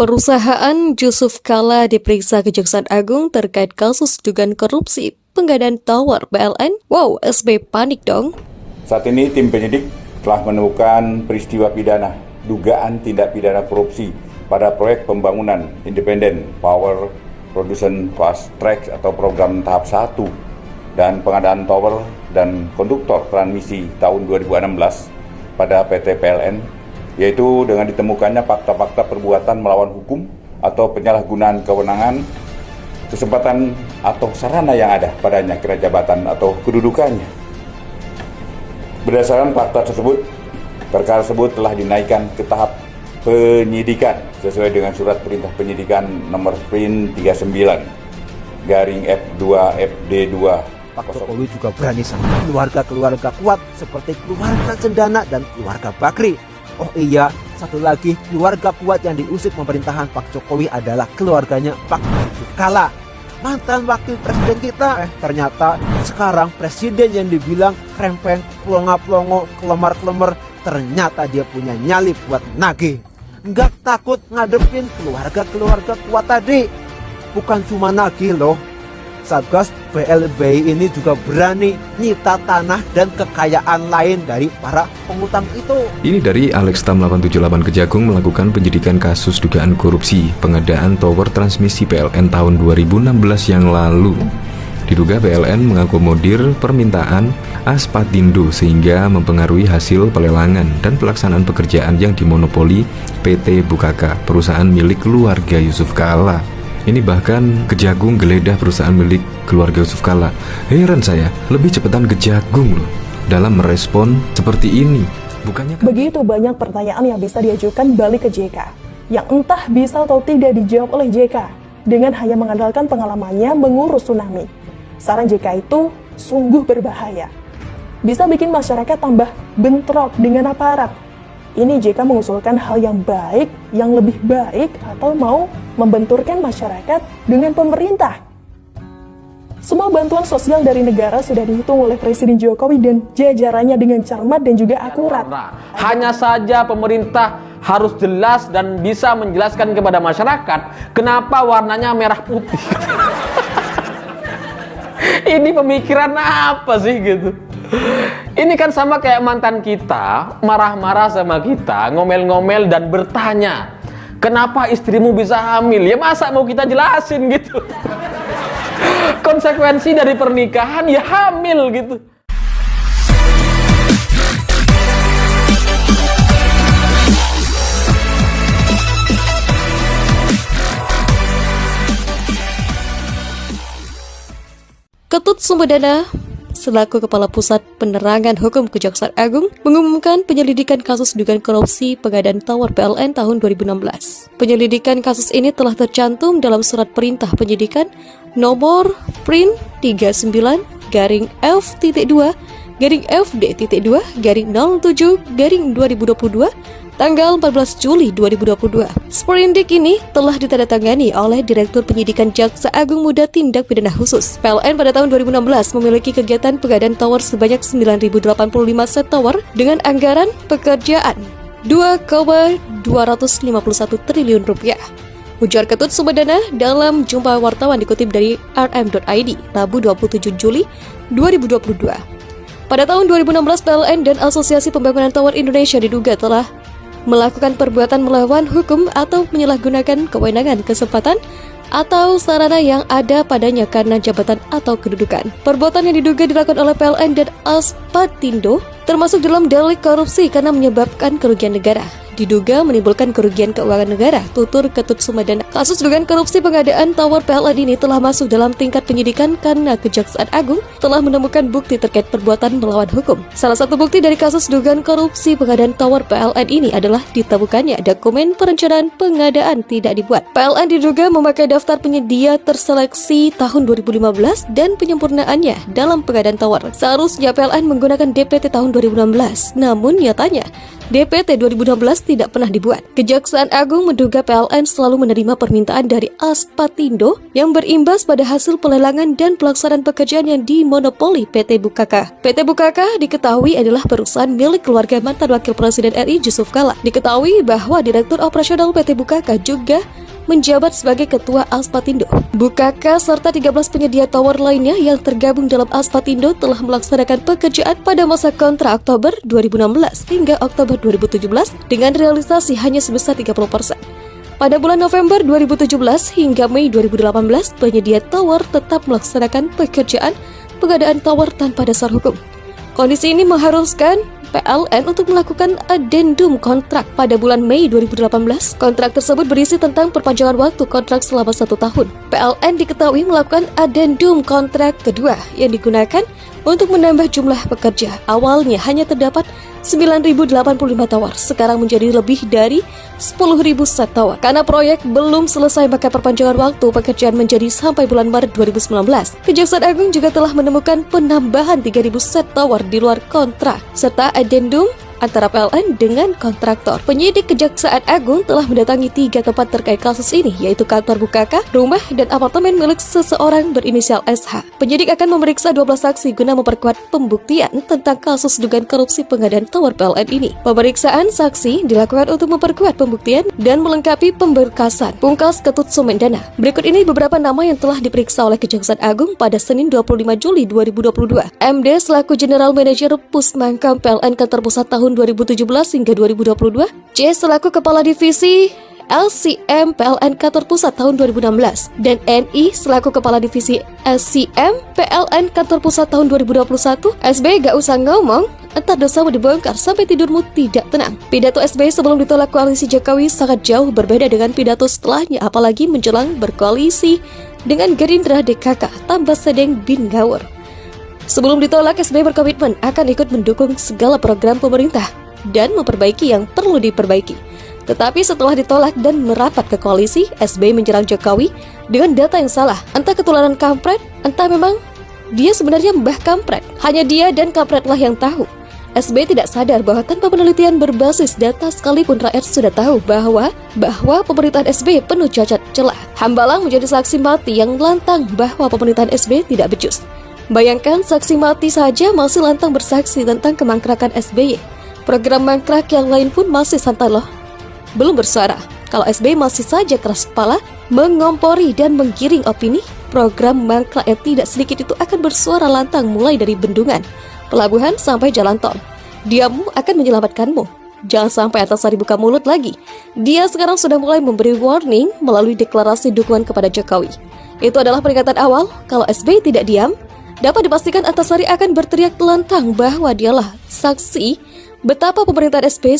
Perusahaan Yusuf Kalla diperiksa Kejaksaan Agung terkait kasus dugaan korupsi pengadaan tower PLN. Wow, SB panik dong. Saat ini tim penyidik telah menemukan peristiwa pidana dugaan tindak pidana korupsi pada proyek pembangunan independen Power Production Fast Track atau program tahap 1 dan pengadaan tower dan konduktor transmisi tahun 2016 pada PT PLN, yaitu dengan ditemukannya fakta-fakta perbuatan melawan hukum atau penyalahgunaan kewenangan, kesempatan atau sarana yang ada padanya kira jabatan atau kedudukannya. Berdasarkan fakta tersebut, perkara tersebut telah dinaikkan ke tahap penyidikan sesuai dengan surat perintah penyidikan nomor PRIN 39 F2 FD2. Pak Jokowi juga berani sama keluarga-keluarga kuat seperti keluarga Cendana dan keluarga Bakri. Oh iya, satu lagi keluarga kuat yang diusik pemerintahan Pak Jokowi adalah keluarganya Pak Yusuf Kalla, mantan wakil presiden kita. Ternyata sekarang presiden yang dibilang krempeng, pelongo-pelongo, kelemar-kelemar, ternyata dia punya nyali buat nagih. Nggak takut ngadepin keluarga-keluarga kuat tadi. Bukan cuma nagih loh, Satgas BLBI ini juga berani nyita tanah dan kekayaan lain dari para pengutang itu. Ini dari Alex Tam 878 Kejagung melakukan penyidikan kasus dugaan korupsi pengadaan tower transmisi PLN tahun 2016 yang lalu. Diduga PLN mengakomodir permintaan Aspatindo sehingga mempengaruhi hasil pelelangan dan pelaksanaan pekerjaan yang dimonopoli PT Bukaka, perusahaan milik keluarga Yusuf Kalla. Ini bahkan Kejagung geledah perusahaan milik keluarga Yusuf Kalla. Heran saya, lebih cepetan Kejagung loh dalam merespon seperti ini. Bukannya kan... Begitu banyak pertanyaan yang bisa diajukan balik ke JK, yang entah bisa atau tidak dijawab oleh JK dengan hanya mengandalkan pengalamannya mengurus tsunami. Saran JK itu sungguh berbahaya. Bisa bikin masyarakat tambah bentrok dengan aparat. Ini JK mengusulkan hal yang baik, yang lebih baik, atau mau membenturkan masyarakat dengan pemerintah. Semua bantuan sosial dari negara sudah dihitung oleh Presiden Jokowi dan jajarannya dengan cermat dan juga akurat. Hanya saja pemerintah harus jelas dan bisa menjelaskan kepada masyarakat kenapa warnanya merah putih. Ini pemikiran apa sih gitu? Ini kan sama kayak mantan kita marah-marah sama kita, ngomel-ngomel dan bertanya, kenapa istrimu bisa hamil? Ya masa mau kita jelasin gitu? Konsekuensi dari pernikahan ya hamil gitu. Ketut Sumedana selaku Kepala Pusat Penerangan Hukum Kejaksaan Agung mengumumkan penyelidikan kasus dugaan korupsi pengadaan tower PLN tahun 2016. Penyelidikan kasus ini telah tercantum dalam surat perintah penyidikan nomor PRIN 39-F-2-FD-2-07-2022 tanggal 14 Juli 2022. Sprindik ini telah ditandatangani oleh Direktur Penyidikan Jaksa Agung Muda Tindak Pidana Khusus. PLN pada tahun 2016 memiliki kegiatan pengadaan tower sebanyak 9.085 set tower dengan anggaran pekerjaan 2,251 triliun rupiah. Ujar Ketut Sumedana dalam jumpa wartawan dikutip dari rm.id Rabu 27 Juli 2022. Pada tahun 2016 PLN dan Asosiasi Pembangunan Tower Indonesia diduga telah melakukan perbuatan melawan hukum atau menyalahgunakan kewenangan, kesempatan, atau sarana yang ada padanya karena jabatan atau kedudukan. Perbuatan yang diduga dilakukan oleh PLN dan Aspatindo termasuk dalam delik korupsi karena menyebabkan kerugian negara. Diduga menimbulkan kerugian keuangan negara, tutur Ketut Sumedana. Kasus dugaan korupsi pengadaan tower PLN ini telah masuk dalam tingkat penyidikan karena Kejaksaan Agung telah menemukan bukti terkait perbuatan melawan hukum. Salah satu bukti dari kasus dugaan korupsi pengadaan tower PLN ini adalah ditemukannya dokumen perencanaan pengadaan tidak dibuat. PLN diduga memakai daftar penyedia terseleksi tahun 2015 dan penyempurnaannya dalam pengadaan tower. Seharusnya PLN menggunakan DPT tahun 2016, namun nyatanya DPT 2016 tidak pernah dibuat. Kejaksaan Agung menduga PLN selalu menerima permintaan dari Aspapindo yang berimbas pada hasil pelelangan dan pelaksanaan pekerjaan yang dimonopoli PT Bukaka. PT Bukaka diketahui adalah perusahaan milik keluarga mantan Wakil Presiden RI Jusuf Kalla. Diketahui bahwa Direktur Operasional PT Bukaka juga menjabat sebagai Ketua Aspapindo. Bukaka serta 13 penyedia tower lainnya yang tergabung dalam Aspapindo telah melaksanakan pekerjaan pada masa kontrak Oktober 2016 hingga Oktober 2017 dengan realisasi hanya sebesar 30%. Pada bulan November 2017 hingga Mei 2018, penyedia tower tetap melaksanakan pekerjaan pengadaan tower tanpa dasar hukum. Kondisi ini mengharuskan PLN untuk melakukan addendum kontrak pada bulan Mei 2018. Kontrak tersebut berisi tentang perpanjangan waktu kontrak selama 1 tahun. PLN diketahui melakukan addendum kontrak kedua yang digunakan untuk menambah jumlah pekerja. Awalnya hanya terdapat 9.085 tower, sekarang menjadi lebih dari 10.000 set tower. Karena proyek belum selesai, maka perpanjangan waktu pekerjaan menjadi sampai bulan Maret 2019. Kejaksaan Agung juga telah menemukan penambahan 3.000 set tower di luar kontrak, serta addendum antara PLN dengan kontraktor. Penyidik Kejaksaan Agung telah mendatangi 3 tempat terkait kasus ini, yaitu kantor Bukaka, rumah, dan apartemen milik seseorang berinisial SH. Penyidik akan memeriksa 12 saksi guna memperkuat pembuktian tentang kasus dugaan korupsi pengadaan tower PLN ini. Pemeriksaan saksi dilakukan untuk memperkuat pembuktian dan melengkapi pemberkasan, pungkas Ketut Sumendana. Berikut ini beberapa nama yang telah diperiksa oleh Kejaksaan Agung pada Senin 25 Juli 2022. MD selaku General Manager Pusmangkam PLN Kantor Pusat tahun 2017 hingga 2022, C selaku Kepala Divisi LCM PLN Kantor Pusat tahun 2016, dan NI selaku Kepala Divisi SCM PLN Kantor Pusat tahun 2021. SBY gak usah ngomong, entar dosamu dibongkar sampai tidurmu tidak tenang. Pidato SBY sebelum ditolak koalisi Jokowi sangat jauh berbeda dengan pidato setelahnya, apalagi menjelang berkoalisi dengan Gerindra DKK tambah Sedeng bin Gawur. Sebelum ditolak, SBY berkomitmen akan ikut mendukung segala program pemerintah dan memperbaiki yang perlu diperbaiki. Tetapi setelah ditolak dan merapat ke koalisi, SBY menyerang Jokowi dengan data yang salah. Entah ketularan kampret, entah memang dia sebenarnya mbah kampret. Hanya dia dan kampretlah yang tahu. SBY tidak sadar bahwa tanpa penelitian berbasis data sekalipun rakyat sudah tahu bahwa pemerintahan SBY penuh cacat celah. Hambalang menjadi saksi mati yang lantang bahwa pemerintahan SBY tidak becus. Bayangkan, saksi mati saja masih lantang bersaksi tentang kemangkrakan SBY. Program mangkrak yang lain pun masih santai loh, belum bersuara. Kalau SBY masih saja keras kepala, mengompori dan menggiring opini, program mangkrak yang tidak sedikit itu akan bersuara lantang mulai dari bendungan, pelabuhan sampai jalan tol. Diamu akan menyelamatkanmu. Jangan sampai Antasari buka mulut lagi. Dia sekarang sudah mulai memberi warning melalui deklarasi dukungan kepada Jokowi. Itu adalah peringatan awal. Kalau SBY tidak diam, dapat dipastikan Antasari akan berteriak lantang bahwa dialah saksi betapa pemerintahan SBY